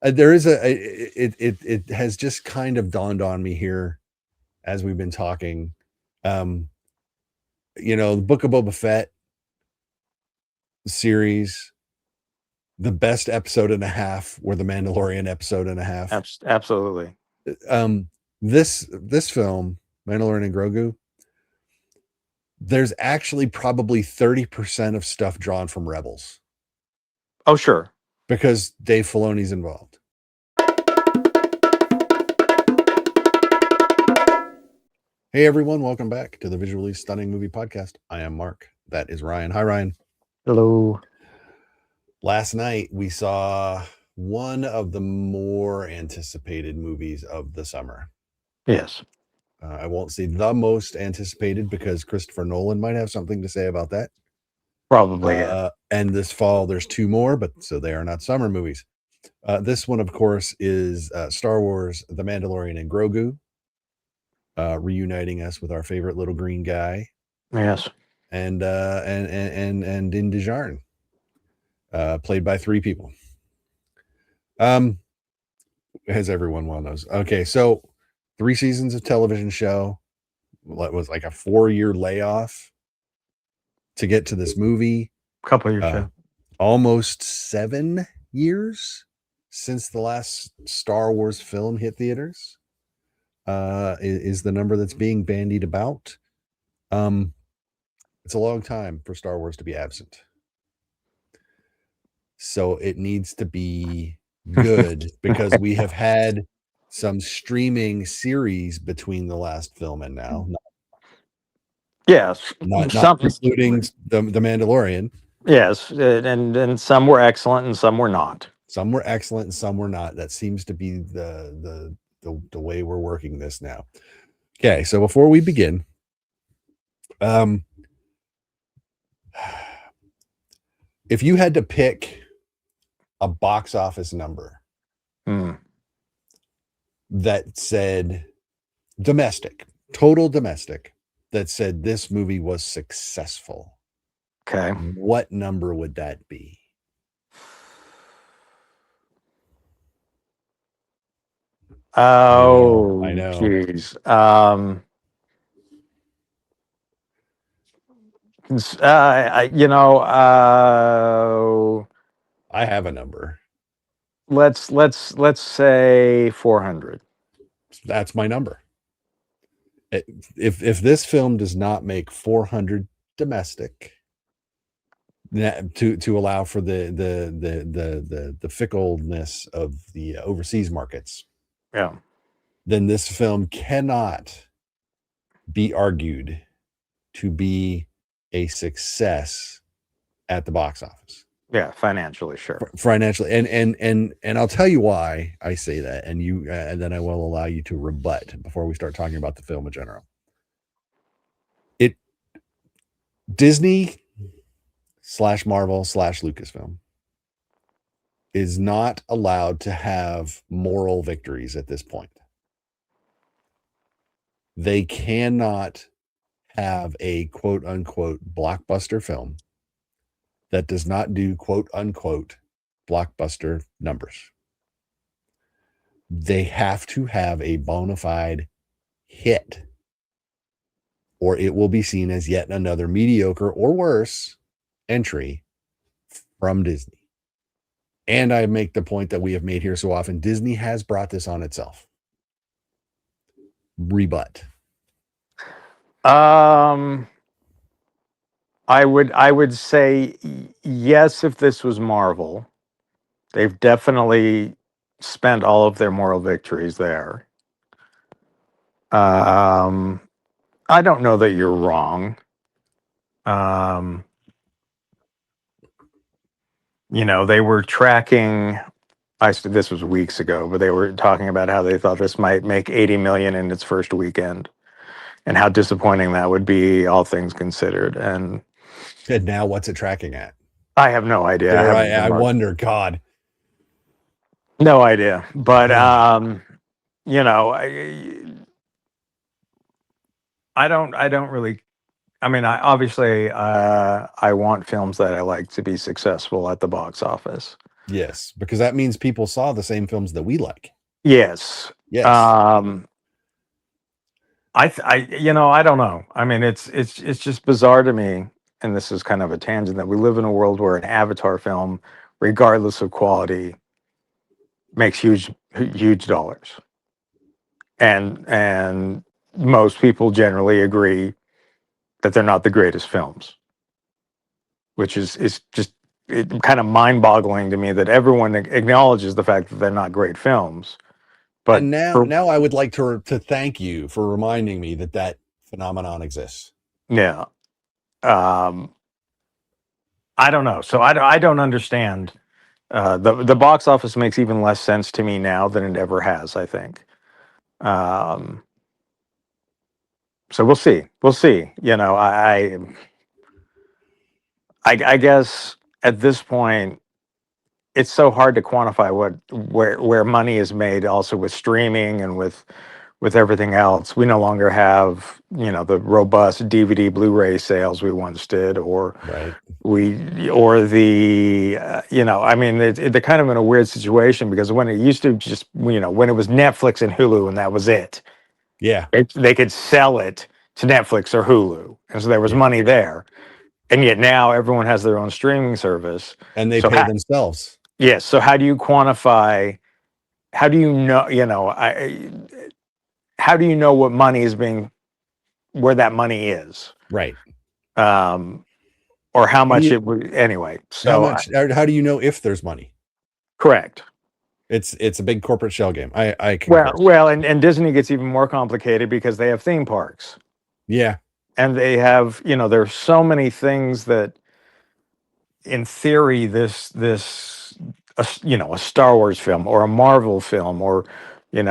There is it has just kind of dawned on me here as we've been talking. The Book of Boba Fett series, the best episode and a half were the Mandalorian episode and a half. Absolutely. This film, Mandalorian and Grogu, there's actually probably 30% of stuff drawn from Rebels. Oh, sure. Because Dave Filoni's involved. Hey everyone, welcome back to the Visually Stunning Movie Podcast. I am Mark. That is Ryan. Hi, Ryan. Hello. Last night we saw one of the more anticipated movies of the summer. Yes. I won't say the most anticipated because Christopher Nolan might have something to say about that. Probably. And this fall there's two more, but so they are not summer movies. This one, of course, is Star Wars: The Mandalorian and Grogu, reuniting us with our favorite little green guy. Yes. And Din Djarin, played by three people. As everyone well knows. Okay, so 3 seasons of television show. It was like a 4-year layoff to get to this movie. Couple years ago. Almost 7 years since the last Star Wars film hit theaters. Is the number that's being bandied about. It's a long time for Star Wars to be absent. So it needs to be good because we have had some streaming series between the last film and now. Yes. Not including the Mandalorian. Yes. And some were excellent and some were not. Some were excellent and some were not. That seems to be the way we're working this now. Okay, so before we begin, if you had to pick a box office number that said total domestic, that said this movie was successful, okay, what number would that be? Oh, I know. Geez. I have a number. Let's say 400. That's my number. If this film does not make 400 domestic, to allow for the fickleness of the overseas markets, yeah, then this film cannot be argued to be a success at the box office. Yeah, financially, sure. Financially, and I'll tell you why I say that, and then I will allow you to rebut before we start talking about the film in general. Disney / Marvel / Lucasfilm is not allowed to have moral victories at this point. They cannot have a quote unquote blockbuster film that does not do quote unquote blockbuster numbers. They have to have a bona fide hit, or it will be seen as yet another mediocre or worse entry from Disney. And I make the point that we have made here so often, Disney has brought this on itself. Rebut. I would say yes if this was Marvel. They've definitely spent all of their moral victories there. I don't know that you're wrong. They were tracking, this was weeks ago, but they were talking about how they thought this might make 80 million in its first weekend and how disappointing that would be, all things considered. And now what's it tracking at? I have no idea. I wonder, God. No idea. But, I don't really, I want films that I like to be successful at the box office. Yes, because that means people saw the same films that we like. Yes. Yes. I don't know. I mean, it's just bizarre to me, and this is kind of a tangent, that we live in a world where an Avatar film, regardless of quality, makes huge dollars, and most people generally agree that they're not the greatest films, which is just kind of mind-boggling to me that everyone acknowledges the fact that they're not great films. But And now I would like to thank you for reminding me that phenomenon exists. yeah, I don't know. So I don't understand. The box office makes even less sense to me now than it ever has, I think. Um, so we'll see. We'll see. I guess at this point, it's so hard to quantify where money is made. Also with streaming and with everything else, we no longer have the robust DVD Blu-ray sales we once did, or Right. I mean, they're kind of in a weird situation, because when it used to just, when it was Netflix and Hulu and that was it, Yeah. they could sell it to Netflix or Hulu, and so there was Yeah. money there. And yet now everyone has their own streaming service, And they so pay themselves. yes. So how do you quantify? How do you know? How do you know what money is being, where that money is? Right. Or how much You, it would anyway. how So much? How do you know if there's money? correct. It's a big corporate shell game. I concur. Well, and Disney gets even more complicated because they have theme parks, Yeah. and they have, there's so many things that, in theory, a Star Wars film or a Marvel film, or a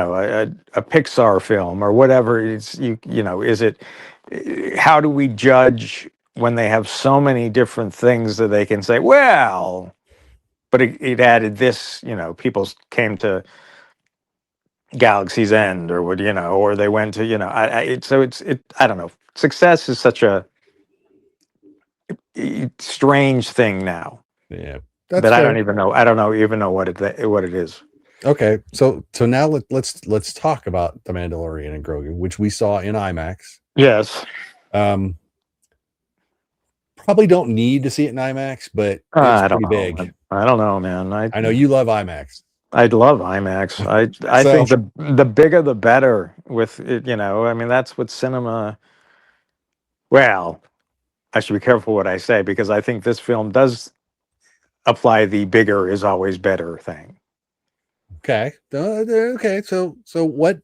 Pixar film or whatever, it's is it, how do we judge when they have so many different things that they can say, well, but it added this, people came to Galaxy's End, or or they went to, I don't know. Success is such a strange thing now Yeah. That's that I fair. don't even know. I don't know even know what it is. Okay. So now let's talk about The Mandalorian and Grogu, which we saw in IMAX. Yes. Um, probably don't need to see it in IMAX, but it's I don't pretty know. big. I don't know, man. I know you love IMAX. I'd love IMAX. I So think the bigger the better with it, I mean, that's what cinema. Well, I should be careful what I say, because I think this film does apply the bigger is always better thing. okay. Okay. So what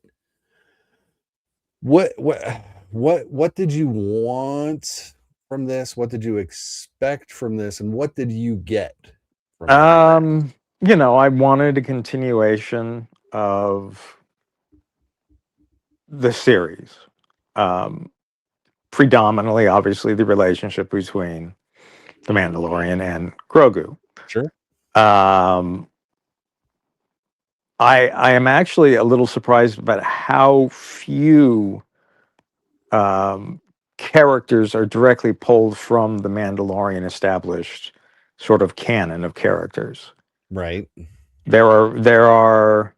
did you want from this? What did you expect from this? And what did you get from this? I wanted a continuation of the series. Um, Predominantly, obviously, the relationship between the Mandalorian and Grogu. Sure. Um, I am actually a little surprised about how few characters are directly pulled from the Mandalorian established sort of canon of characters. Right. There are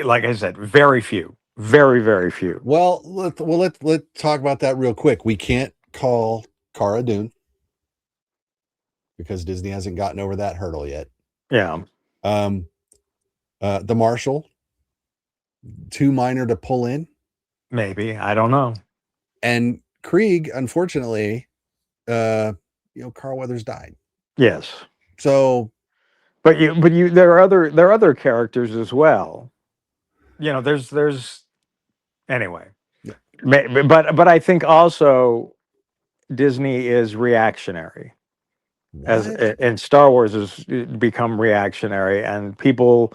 like I said, very few, very few. Well, let's talk about that real quick. We can't call Cara Dune because Disney hasn't gotten over that hurdle yet. Yeah. The Marshal, too minor to pull in. Maybe, I don't know. And Krieg, unfortunately, Carl Weathers died. Yes. So, but there are other characters as well. There's anyway. Yeah. But I think also Disney is reactionary. And Star Wars has become reactionary, and people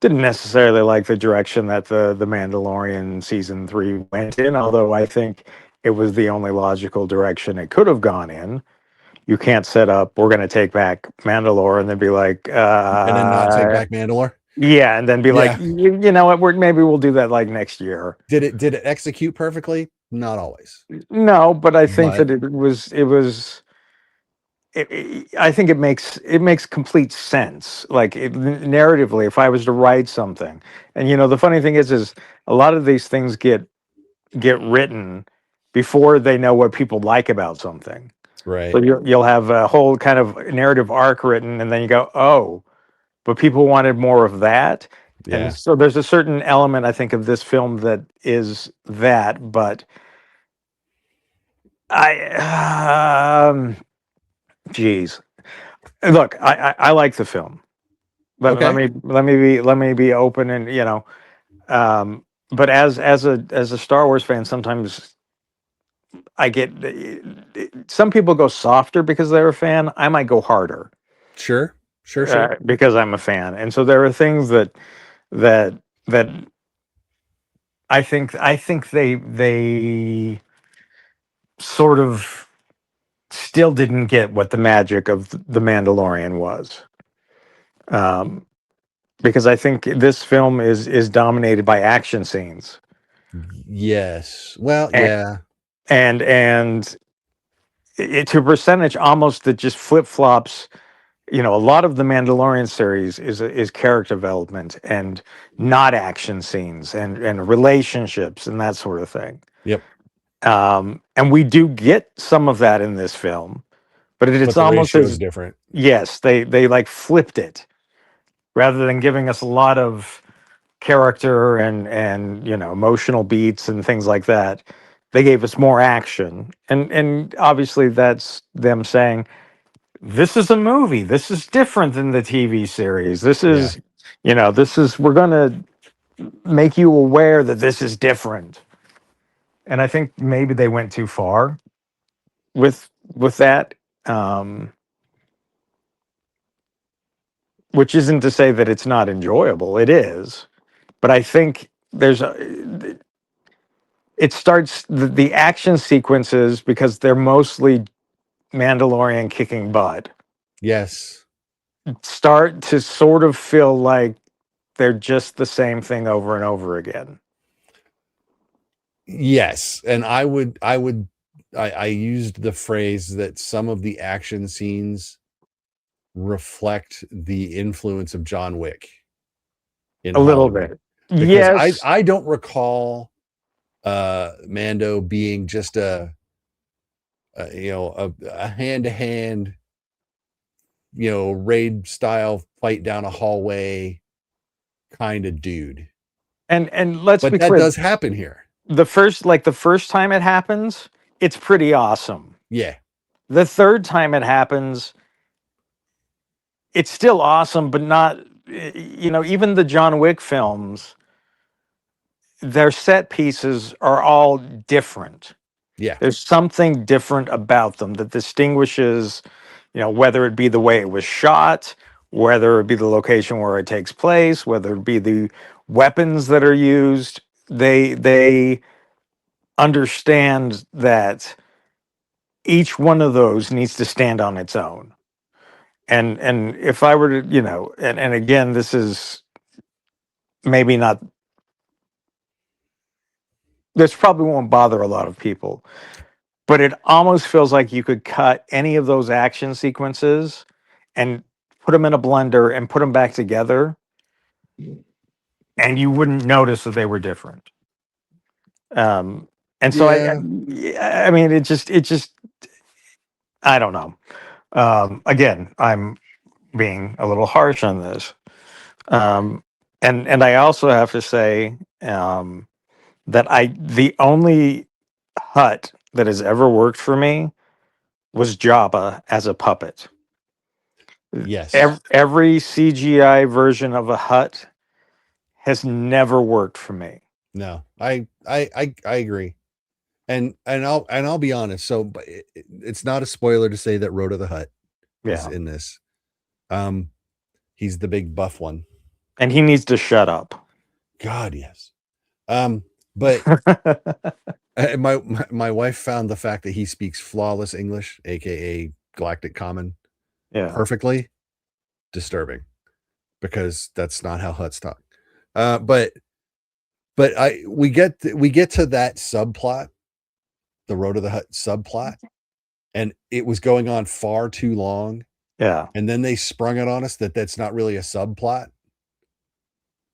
didn't necessarily like the direction that the Mandalorian season 3 went in, although I think it was the only logical direction it could have gone in. You can't set up, we're going to take back Mandalore, and then be like, and then not take back Mandalore. Yeah, and then be like, you know what, maybe we'll do that like next year. Did it execute perfectly? Not always. No, but I think that it was I think it makes complete sense. Like narratively, if I was to write something, and the funny thing is a lot of these things get written before they know what people like about something. Right. So you'll have a whole kind of narrative arc written, and then you go, oh, but people wanted more of that. And Yeah. so there's a certain element, I think, of this film that is that, but geez, look, I like the film. Let Okay. me be open, and but as a Star Wars fan, sometimes I get some people go softer because they're a fan. I might go harder Sure. Sure. Sure. because I'm a fan, and so there are things that that I think they sort of still didn't get what the magic of the Mandalorian was. Um, because I think this film is dominated by action scenes, Yes. Well, and yeah. and it, to a percentage almost that just flip flops. A lot of the Mandalorian series is character development and not action scenes and relationships and that sort of thing. Yep. And we do get some of that in this film, but it's But the almost ratio is as different. yes, they like flipped it rather than giving us a lot of character and emotional beats and things like that. They gave us more action, and obviously that's them saying this is a movie. This is different than the TV series. This Yeah. is, we're going to make you aware that this is different. And I think maybe they went too far with that. Um, which isn't to say that it's not enjoyable. It is, but I think it starts the action sequences because they're mostly Mandalorian kicking butt. Yes. Start to sort of feel like they're just the same thing over and over again. Yes. And I used the phrase that some of the action scenes reflect the influence of John Wick in A little Hollywood. bit. Because I Yes. I don't recall Mando being just a hand-to-hand, raid style fight down a hallway kind of dude. And let's But be that clear, does happen here. the first time it happens, it's pretty awesome. Yeah. The third time it happens, it's still awesome, but not even the John Wick films, their set pieces are all different. Yeah. There's something different about them that distinguishes, whether it be the way it was shot, whether it be the location where it takes place, whether it be the weapons that are used. They understand that each one of those needs to stand on its own. And if I were to, and again, this is maybe not, this probably won't bother a lot of people, but it almost feels like you could cut any of those action sequences and put them in a blender and put them back together, and you wouldn't notice that they were different. Um, and so Yeah. yeah, I mean, it just, I don't know. Again, I'm being a little harsh on this. Um, and I also have to say that the only hut that has ever worked for me was Jabba as a puppet. Yes. Every CGI version of a hut has never worked for me. No. I agree. And I'll be honest. So but it's not a spoiler to say that Rhoda the Hutt is Yeah, in this. He's the big buff one. and he needs to shut up. God, yes. But my wife found the fact that he speaks flawless English, aka Galactic Common, Yeah, perfectly disturbing because that's not how Hutts talk. But we get to that subplot, the Road to the Hut subplot, and it was going on far too long. Yeah. And then they sprung it on us that that's not really a subplot.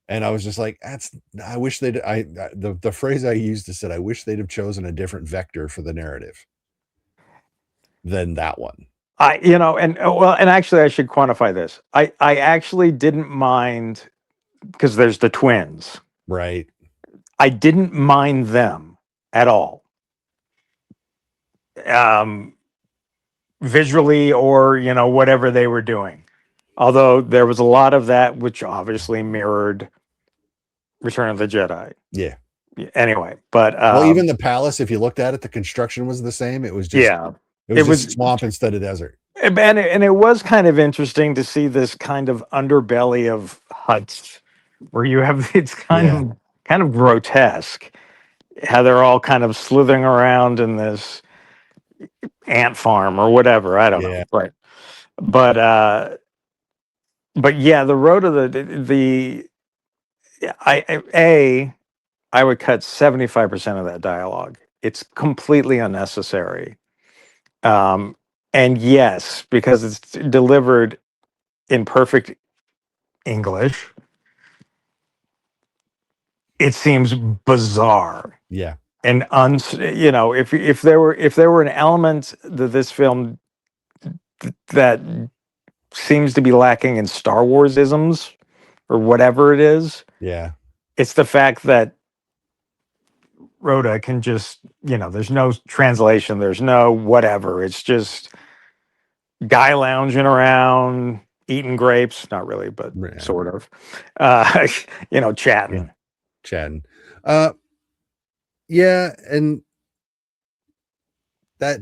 And I was just like, I wish the phrase I used is that I wish they'd have chosen a different vector for the narrative than that one. And actually I should quantify this. I actually didn't mind, because there's the twins. Right. I didn't mind them at all. Visually or, whatever they were doing. Although there was a lot of that which obviously mirrored Return of the Jedi. Yeah. Anyway, but well, even the palace, if you looked at it, the construction was the same. It was just it was swamp instead of desert. And it was kind of interesting to see this kind of underbelly of huts where you have it's kind of grotesque how they're all kind of slithering around in this ant farm or whatever. I don't know. Right. But yeah, the road of I would cut 75% of that dialogue. It's completely unnecessary. And yes, because it's delivered in perfect English, it seems bizarre. Yeah. And if there were an element that this film that seems to be lacking in Star Wars isms or whatever it is, it's the fact that Rhoda can just, there's no translation, there's no whatever. It's just guy lounging around, eating grapes. Not really, but sort of. Chatting. Yeah, and that,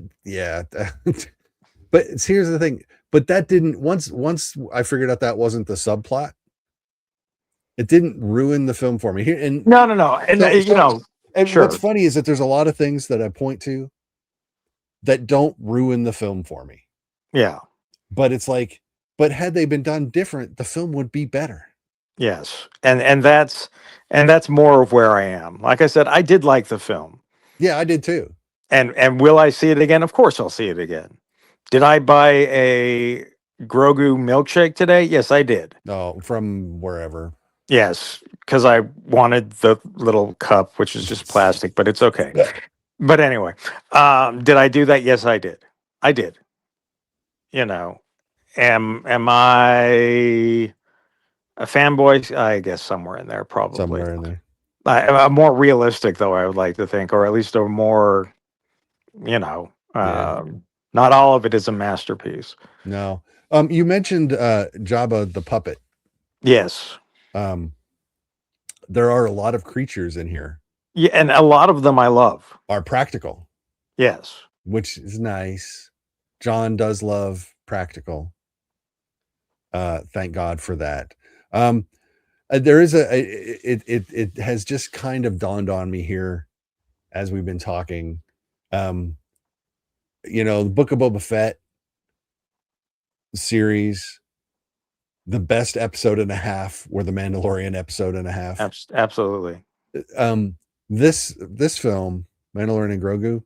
but here's the thing. But that didn't, once I figured out that wasn't the subplot, it didn't ruin the film for me. And no. And sure. What's funny is that there's a lot of things that I point to that don't ruin the film for me. Yeah. But it's like, but had they been done different, the film would be better. Yes. And that's more of where I am. Like I said, I did like the film. Yeah, I did too. And will I see it again? Of course I'll see it again. Did I buy a Grogu milkshake today? Yes, I did. Oh, from wherever. Yes, because I wanted the little cup, which is just plastic, but it's okay. But anyway, did I do that? Yes, I did. I did. Am I a fanboy? I guess somewhere in there, probably. Somewhere in there. I'm more realistic, though, I would like to think, or at least a more, not all of it is a masterpiece. No. You mentioned Jabba the puppet. Yes. There are a lot of creatures in here. Yeah, and a lot of them I love. Are practical. Yes. Which is nice. Jon does love practical. Thank God for that. There is it has just kind of dawned on me here as we've been talking. The Book of Boba Fett series, the best episode and a half were the Mandalorian episode and a half. Absolutely. This film, Mandalorian and Grogu,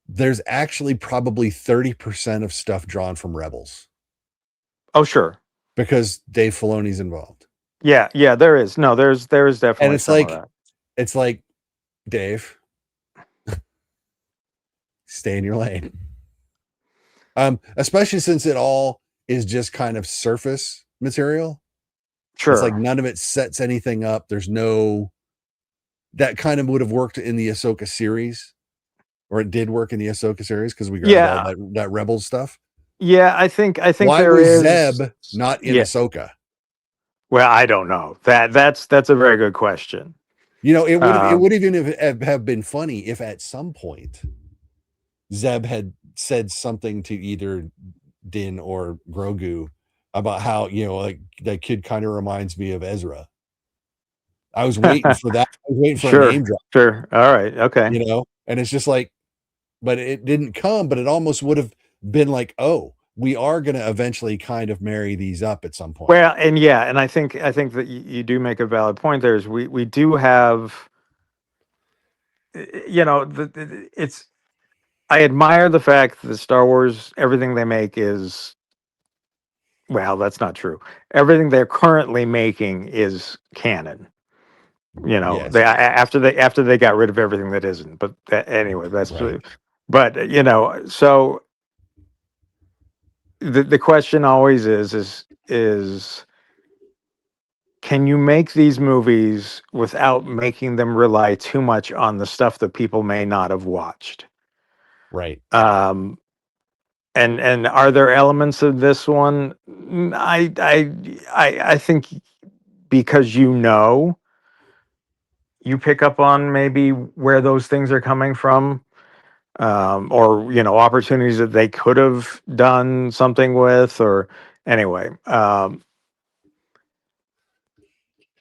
there's actually probably 30% of stuff drawn from Rebels. Oh, sure. Because Dave Filoni's involved. Yeah, there is. No, there's definitely. And it's like, Dave, stay in your lane. Especially since it all is just kind of surface material. Sure. It's like none of it sets anything up. There's no, that kind of would have worked in the Ahsoka series, or it did work in the Ahsoka series because we got all that Rebels stuff. Yeah, I think why there was Zeb not in Ahsoka? Well, I don't know. That's a very good question. It would even have been funny if at some point Zeb had said something to either Din or Grogu about how, like that kid kind of reminds me of Ezra. I was waiting for that. I was waiting for a name drop. Sure. All right. Okay. And it's just like, but it didn't come, but it almost would have been like, oh, we are going to eventually kind of marry these up at some point. Well, and I think that you do make a valid point there. Is we do have, it's I admire the fact that Star Wars, everything they make is, well, that's not true. Everything they're currently making is canon. You know, Yes. after they got rid of everything that isn't. But anyway, that's. Right. But so the question always is can you make these movies without making them rely too much on the stuff that people may not have watched? Right. Um, and are there elements of this one? I think because you pick up on maybe where those things are coming from, or opportunities that they could have done something with, or anyway.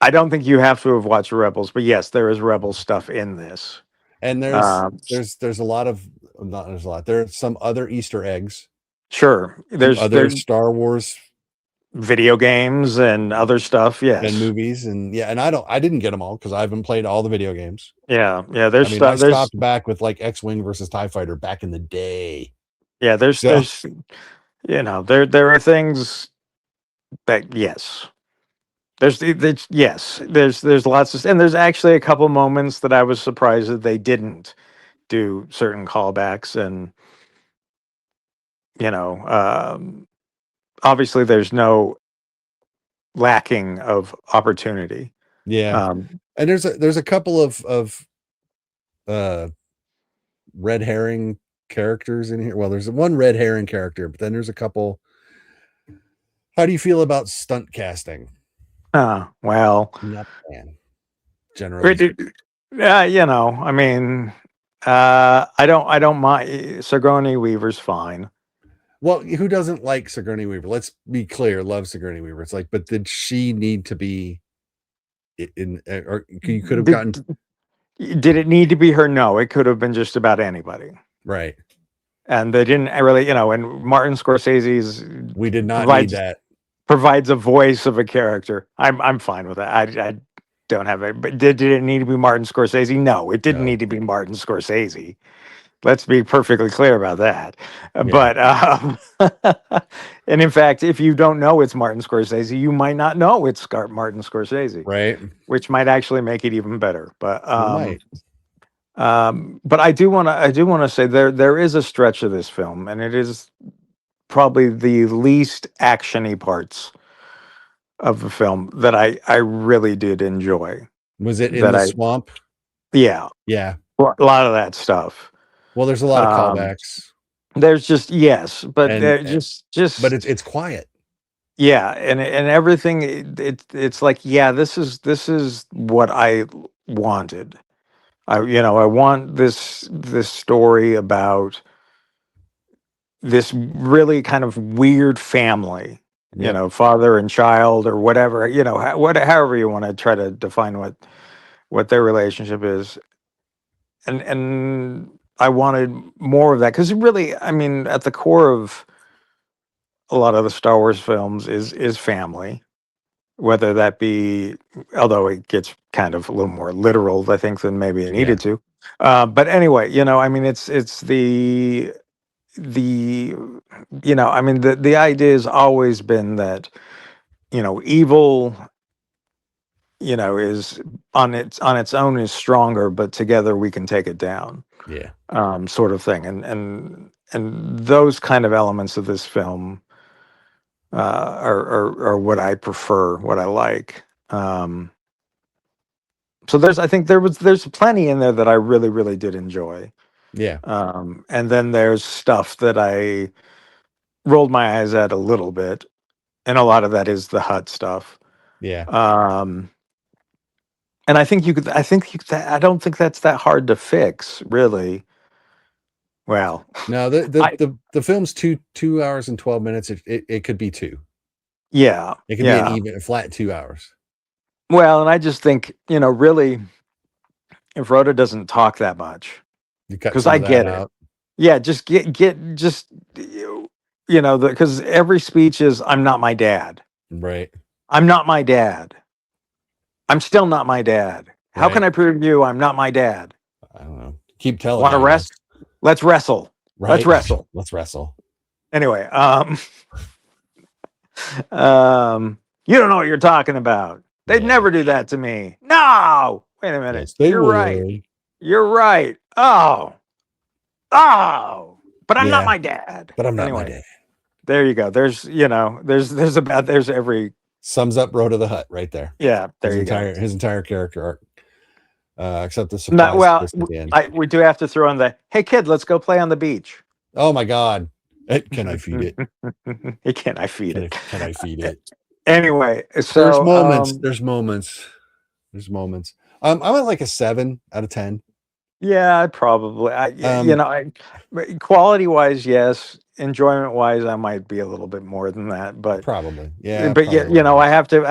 I don't think you have to have watched Rebels, but yes, there is Rebel stuff in this. And Um, there's a lot of not there's a lot. There's some other Easter eggs sure, from there's other there Star Wars video games and other stuff. and Yes, movies, and yeah, and I didn't get them all because I haven't played all the video games. yeah. I There's mean, I stuff. There's stopped back with like X-Wing versus TIE Fighter back in the day. yeah. So There's there are things that yes. There's lots of, and there's actually a couple moments that I was surprised that they didn't do certain callbacks, and you know, obviously there's no lacking of opportunity. yeah, Um, and there's a couple of uh red herring characters in here. Well, there's one red herring character, but then there's a couple. How do you feel about stunt casting? well, Not a fan, generally speaking. I mean, I don't mind. Sigourney Weaver's fine. Well, who doesn't like Sigourney Weaver? Let's be clear, love Sigourney Weaver. It's like, but did she need to be in or you could have gotten Did did it need to be her? No, it could have been just about anybody. right. And they didn't really, and Martin Scorsese's We did not need provides that. provides a voice of a character. I'm fine with that. I don't have it. But did it need to be Martin Scorsese? No, it didn't No. need to be Martin Scorsese. Let's be perfectly clear about that. Yeah. But and in fact, if you don't know it's Martin Scorsese, you might not know it's Martin Scorsese, Right. which might actually make it even better. It might. But I do want to say there is a stretch of this film, and it is probably the least actiony parts of the film that I really did enjoy. Was it in That the I swamp? Yeah, Yeah. a lot of that stuff. Well, there's a lot of Um, callbacks. there's just yes, but And there just but it's quiet. yeah, and everything. It's like yeah, this is what I wanted. I want this story about this really kind of weird family, Yep. father and child or whatever, however you want to try to define what their relationship is. And I wanted more of that because really, I mean, at the core of a lot of the Star Wars films is family, whether that be, although it gets kind of a little more literal, I think, than maybe it Yeah. needed to. But anyway, I mean, it's the I mean the idea has always been that evil is on its own is stronger, but together we can take it down, Yeah. sort of thing. And those kind of elements of this film are what I prefer, what I like. So I think there's plenty in there that I really really did enjoy. Yeah. And then there's stuff that I rolled my eyes at a little bit, and a lot of that is the Hut stuff. Yeah. Um, and I think you could. I don't think that's that hard to fix, really. Well, No, the the I the, the film's 2 hours and 12 minutes. It could be two. yeah, It could be an yeah. even flat 2 hours. Well, and I just think really, if Rhoda doesn't talk that much, You cut because some I of that get it. out. Yeah, just get just because every speech is, "I'm not my dad. Right. I'm not my dad. I'm still not my dad. How can Right. I prove to you I'm not my dad? I don't know. Keep telling Want you, to I guess. rest? Let's wrestle." Right. Let's wrestle. Let's wrestle. Anyway, you don't know what you're talking about. They'd Yeah. never do that to me. No, wait a minute. Yes, they You're right. would. You're right. Oh, but I'm not Yeah, my dad. but I'm not my Anyway, dad. there you go. There's every. Sums up Road to the Hut right there. Yeah, there His you go. entire character arc, except the Not surprise well. twist at the end. We do have to throw in the hey kid, let's go play on the beach. Oh my God! Can I feed it? Can I feed it? Can I feed it? Anyway, so There's moments. There's moments. There's moments. I'm at like a 7 out of 10. Yeah, probably. Quality wise, yes. Enjoyment wise, I might be a little bit more than that, but Probably. Yeah. but probably. I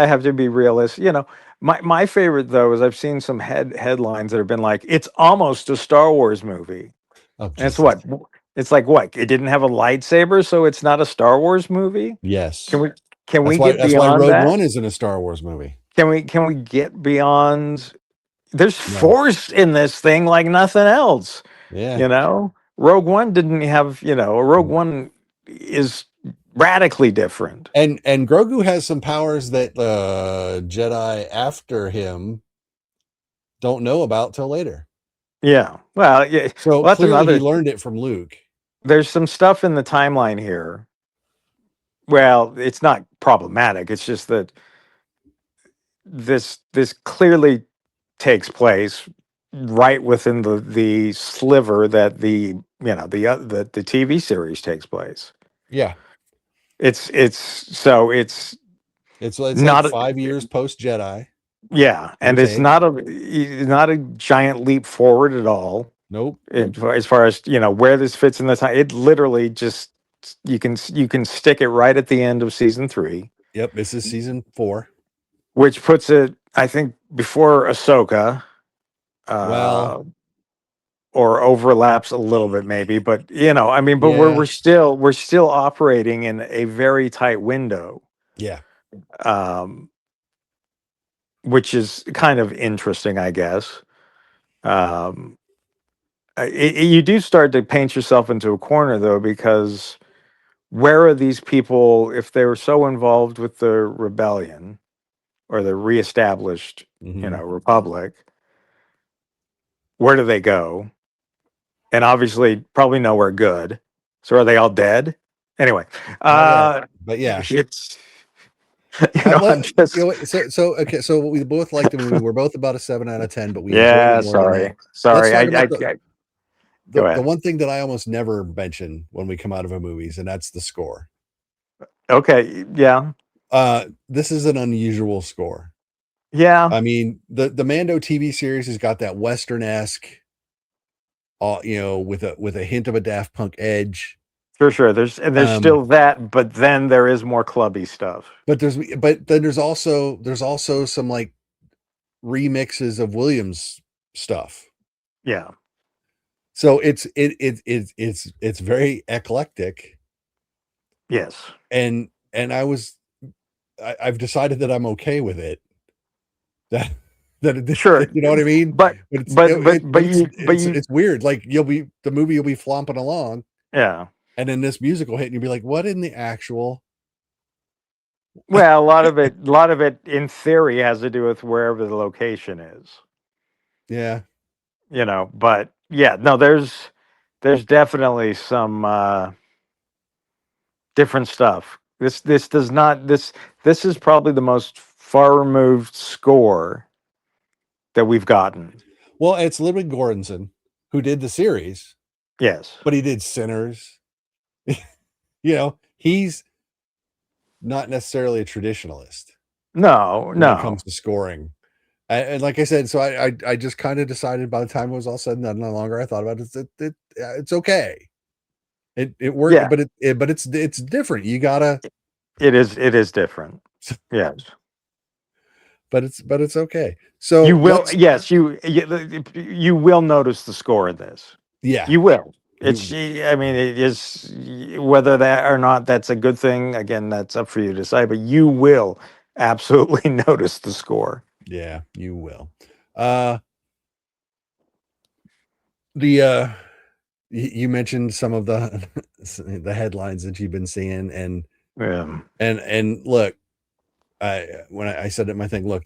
have to be realistic. My favorite though is I've seen some headlines that have been like, it's almost a Star Wars movie. Oh, And it's Jesus. what? It's like what? It didn't have a lightsaber, so it's not a Star Wars movie? Yes. Can we That's get why beyond Rogue that? One isn't a Star Wars movie. Can we get beyond? There's No. force in this thing like nothing else. Yeah. Rogue One didn't have, Rogue One is radically different. And Grogu has some powers that Jedi after him don't know about till later. Yeah. Well, yeah. So That's clearly he learned it from Luke. There's some stuff in the timeline here. Well, it's not problematic. It's just that this clearly takes place right within the sliver that the TV series takes place. Yeah. It's like 5 years post Jedi. Yeah, and it's not a giant leap forward at all. Nope. As far as where this fits in the time, it literally just you can stick it right at the end of season 3. Yep, this is season 4, which puts it, I think, before Ahsoka. Well, or overlaps a little bit, maybe, but we're still operating in a very tight window. Yeah. Which is kind of interesting, I guess. You do start to paint yourself into a corner, though, because where are these people if they were so involved with the rebellion or the reestablished, republic? Where do they go? And obviously, probably nowhere good. So are they all dead? Anyway, but yeah, it's. Okay. So we both liked the movie. We're both about a 7 out of 10, but we sorry. The one thing that I almost never mention when we come out of our movies, and that's the score. Okay, yeah. This is an unusual score. Yeah. I mean, the Mando TV series has got that Western-esque, with a hint of a Daft Punk edge. For sure. There's still that, but then there is more clubby stuff. But then there's also some like remixes of Williams stuff. Yeah. So it's very eclectic. Yes. And I've decided that I'm okay with it. Sure. You know what I mean? But it's weird. Like the movie will be flomping along. Yeah. And then this musical hit and you'll be like, what in the actual? Well, a lot of it in theory has to do with wherever the location is. Yeah. But yeah, no, there's definitely some different stuff. This is probably the most far removed score that we've gotten. Well, it's Ludwig Göransson who did the series. Yes. But he did Sinners. He's not necessarily a traditionalist. No. When it comes to scoring. And like I said, so I just kind of decided by the time it was all said and done, no longer I thought about it, it's okay. It worked, yeah. but it's different. You gotta. It is different. Yes. But it's okay. So you will. Yes, you will notice the score in this. Yeah, you will. It is whether that or not that's a good thing. Again, that's up for you to decide. But you will absolutely notice the score. Yeah, you will. The you mentioned some of the the headlines that you've been seeing, and look, when I said it in my thing, look,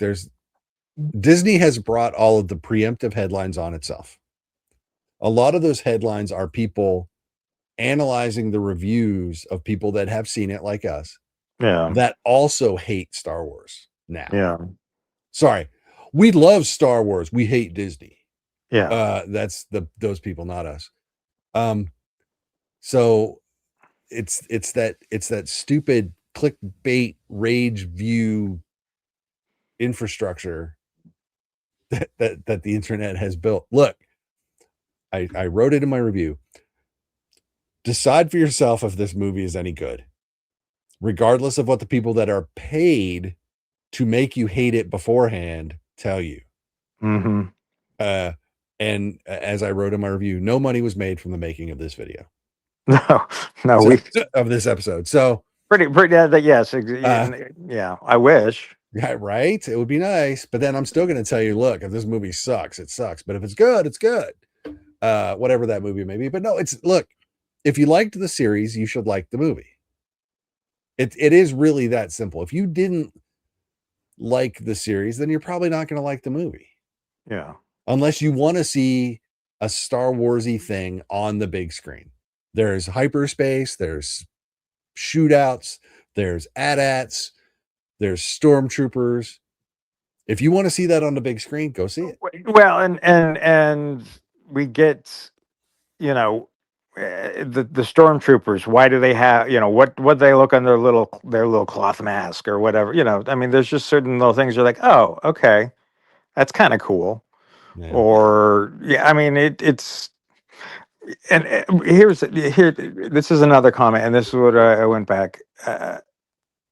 Disney has brought all of the preemptive headlines on itself. A lot of those headlines are people analyzing the reviews of people that have seen it, like us, that also hate Star Wars now. Yeah. Sorry, we love Star Wars. We hate Disney. Yeah. That's those people, not us. So it's that stupid clickbait rage view infrastructure that the internet has built. Look, I wrote it in my review. Decide for yourself if this movie is any good, regardless of what the people that are paid to make you hate it beforehand tell you. Mm-hmm. And as I wrote in my review, no money was made from the making of this video. No, of this episode. So pretty, yes. Yeah, I wish. Yeah, right. It would be nice, but then I'm still going to tell you, look, if this movie sucks, it sucks. But if it's good, it's good. Whatever that movie may be. But no, look, if you liked the series, you should like the movie. It is really that simple. If you didn't like the series, then you're probably not going to like the movie. Yeah. Unless you want to see a Star Warsy thing on the big screen. There's hyperspace, there's shootouts, there's AT-ATs, there's stormtroopers. If you want to see that on the big screen, go see it. Well, and we get, the stormtroopers. Why do they have, what they look on their little cloth mask or whatever? I mean, there's just certain little things you're like, oh, okay, that's kind of cool. Yeah. Or I mean, it's. And this is another comment, and this is what I went back,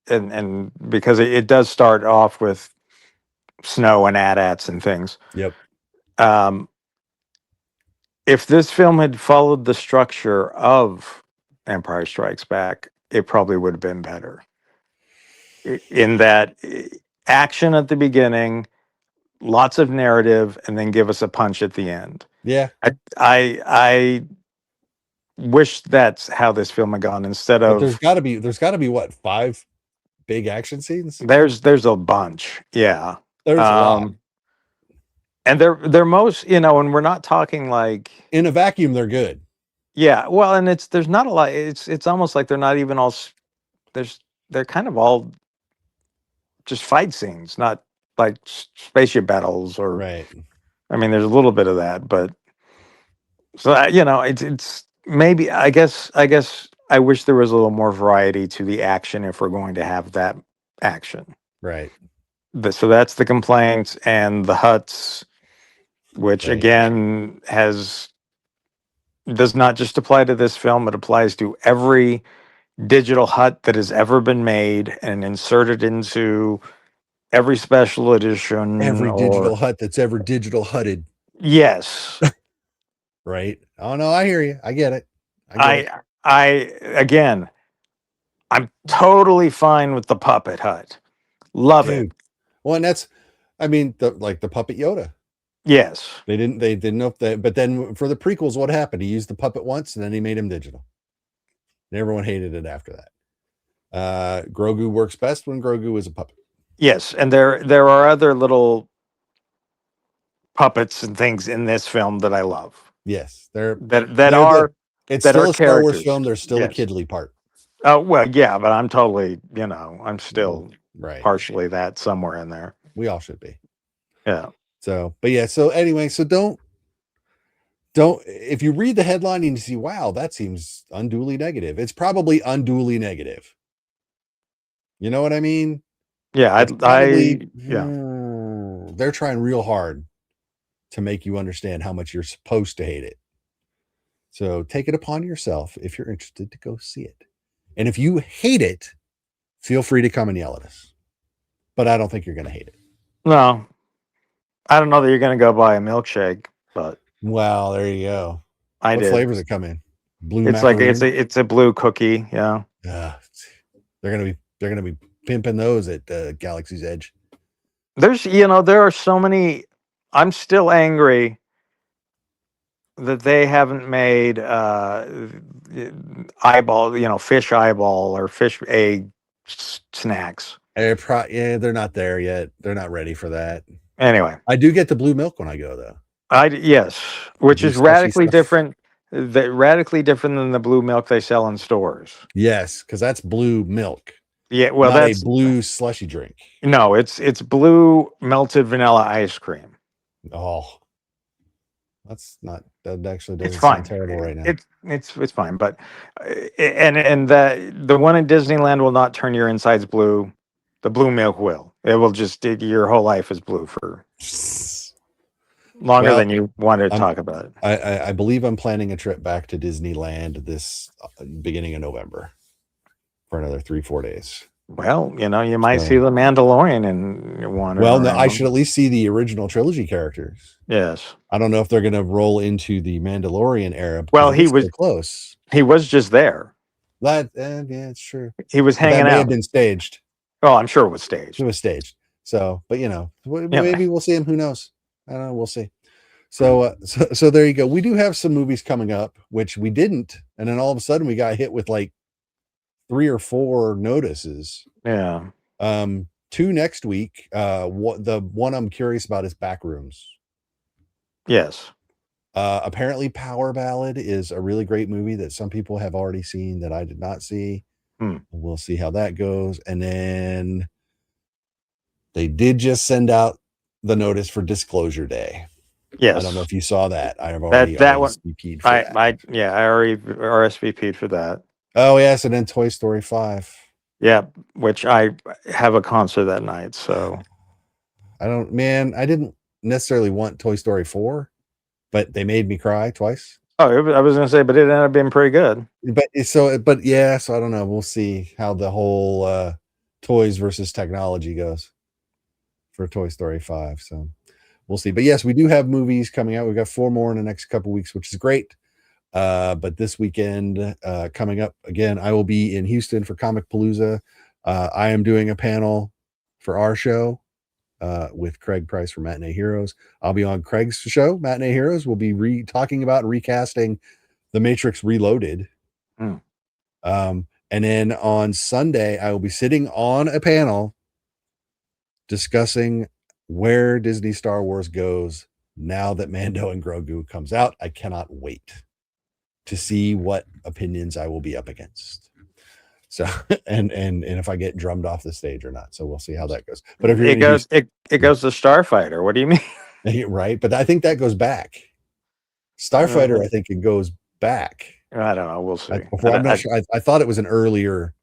and because it does start off with snow and AT-ATs and things. Yep. If this film had followed the structure of Empire Strikes Back, it probably would have been better. In that action at the beginning, lots of narrative, and then give us a punch at the end. Yeah. I wish that's how this film had gone instead of. But there's got to be what, 5 big action scenes? There's a bunch. Yeah. There's a lot. And they're most, and we're not talking like in a vacuum, they're good. Yeah. Well, and there's not a lot. It's almost like they're not even all. They're kind of all just fight scenes, not like spaceship battles or. Right. I mean, there's a little bit of that, but so it's maybe I guess I wish there was a little more variety to the action if we're going to have that action. Right. So that's the complaints, and the Hutts, which again does not just apply to this film, it applies to every digital Hutt that has ever been made and inserted into every special edition. Every digital Hutt that's ever digital Hutted. Yes. Right. Oh no, I hear you. I get it. Again, I'm totally fine with the puppet Hutt. Love it. Well, and that's, I mean, the puppet Yoda. Yes. They didn't know if that, but then for the prequels, what happened? He used the puppet once and then he made him digital. And everyone hated it after that. Grogu works best when Grogu is a puppet. Yes, and there are other little puppets and things in this film that I love. Yes, it's still a Star Wars film. There's still a kiddly part. Oh well, yeah, but I'm totally, I'm still partially that somewhere in there. We all should be. Yeah. So, but yeah. So anyway, so don't. If you read the headline and you see, wow, that seems unduly negative. It's probably unduly negative. You know what I mean? Yeah, they're trying real hard to make you understand how much you're supposed to hate it. So take it upon yourself if you're interested to go see it. And if you hate it, feel free to come and yell at us. But I don't think you're going to hate it. No, I don't know that you're going to go buy a milkshake, but well, there you go. What flavors it come in? Blue. It's macaroon? Like it's a blue cookie. Yeah. They're gonna be pimping those at Galaxy's Edge. There are so many. I'm still angry that they haven't made eyeball, fish eyeball or fish egg snacks. Yeah, they're not there yet. They're not ready for that. Anyway, I do get the blue milk when I go though. yes, which Blue is slushy radically stuff. different. Radically different than the blue milk they sell in stores. Yes, because that's blue milk, Yeah, well, not a that's blue slushy drink. no, it's blue melted vanilla ice cream. Oh, that actually It's doesn't sound fine. terrible right now. It's fine, but and the one in Disneyland will not turn your insides blue. The blue milk will. It will just your whole life is blue for longer Well, than you want to I'm talk about it. I believe I'm planning a trip back to Disneyland this beginning of November for another 3-4 days. Well, you might So- see the Mandalorian and wandering Well, no, I around. should at least see the original trilogy characters. Yes. I don't know if they're going to roll into the Mandalorian era. Because Well, it is so close. he was just there. Yeah, it's true. He was But that hanging may out. have been staged. Oh, I'm sure it was staged. It was staged. So, but maybe we'll see him. Who knows? I don't know. We'll see. So there you go. We do have some movies coming up, which we didn't, and then all of a sudden we got hit with like 3 or 4 notices. Yeah. 2 next week. The one I'm curious about is Backrooms. Yes. Apparently, Power Ballad is a really great movie that some people have already seen that I did not see. We'll see how that goes. And then they did just send out the notice for Disclosure Day. Yes. I don't know if you saw that. I have already that one. RSVP'd for that. I already RSVP'd for that. Oh yes, and then Toy Story 5. Yeah, which I have a concert that night. So I didn't necessarily want Toy Story 4, but they made me cry twice. Oh, I was going to say, but it ended up being pretty good. So I don't know. We'll see how the whole toys versus technology goes for Toy Story 5. So we'll see. But yes, we do have movies coming out. We've got 4 more in the next couple weeks, which is great. But this weekend coming up again, I will be in Houston for Comic Palooza. I am doing a panel for our show with Craig Price from Matinee Heroes. I'll be on Craig's show, Matinee Heroes. We'll be talking about and recasting The Matrix Reloaded. And then on Sunday, I will be sitting on a panel discussing where Disney Star Wars goes now that Mando and Grogu comes out. I cannot wait to see what opinions I will be up against. So and if I get drummed off the stage or not. So we'll see how that goes. But if it goes to Starfighter. What do you mean? Right, but I think that goes back. Starfighter, I think it goes back. I don't know. We'll see. I'm not sure. I thought it was an earlier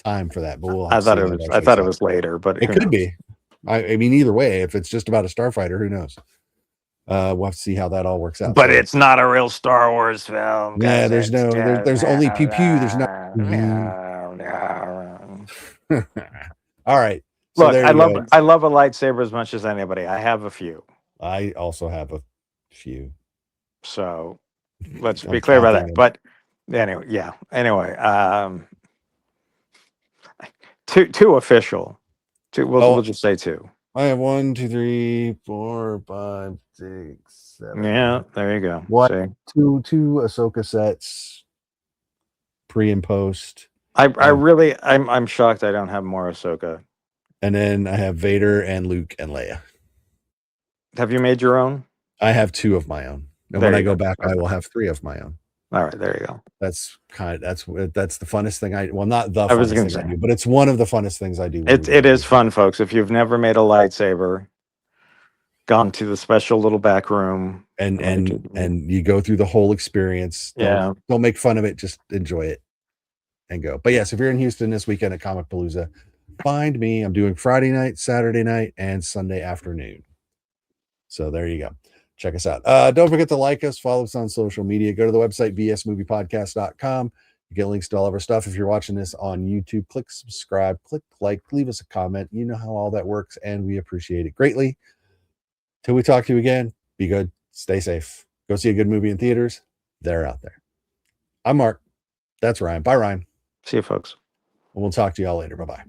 time for that, but we'll. I thought it was later, but it could be. I mean, either way, if it's just about a starfighter, who knows? We'll have to see how that all works out. But it's not a real Star Wars film. Yeah, there's only pew pew. There's not. All right. So look, I love a lightsaber as much as anybody. I have a few. I also have a few. So let's be clear about that. But anyway, yeah. Anyway, two official. We'll just say 2. I have 1, 2, 3, 4, 5, 6, 7. Yeah, there you go. What? Two Ahsoka sets, pre and post. I'm shocked I don't have more Ahsoka. And then I have Vader and Luke and Leia. Have you made your own? I have 2 of my own. And when I go back, I will have 3 of my own. All right, there you go. That's the funnest thing not the funnest thing I do, but it's one of the funnest things I do. It is fun, folks. If you've never made a lightsaber, gone to the special little back room and you go through the whole experience. Don't make fun of it, just enjoy it and go. But yes, if you're in Houston this weekend at Comic Palooza, find me. I'm doing Friday night, Saturday night, and Sunday afternoon. So there you go. Check us out. Don't forget to like us, follow us on social media. Go to the website, bsmoviepodcast.com. You get links to all of our stuff. If you're watching this on YouTube, click subscribe, click like, leave us a comment. You know how all that works, and we appreciate it greatly. Till we talk to you again, be good, stay safe. Go see a good movie in theaters. They're out there. I'm Mark. That's Ryan. Bye, Ryan. See you, folks. And we'll talk to you all later. Bye-bye.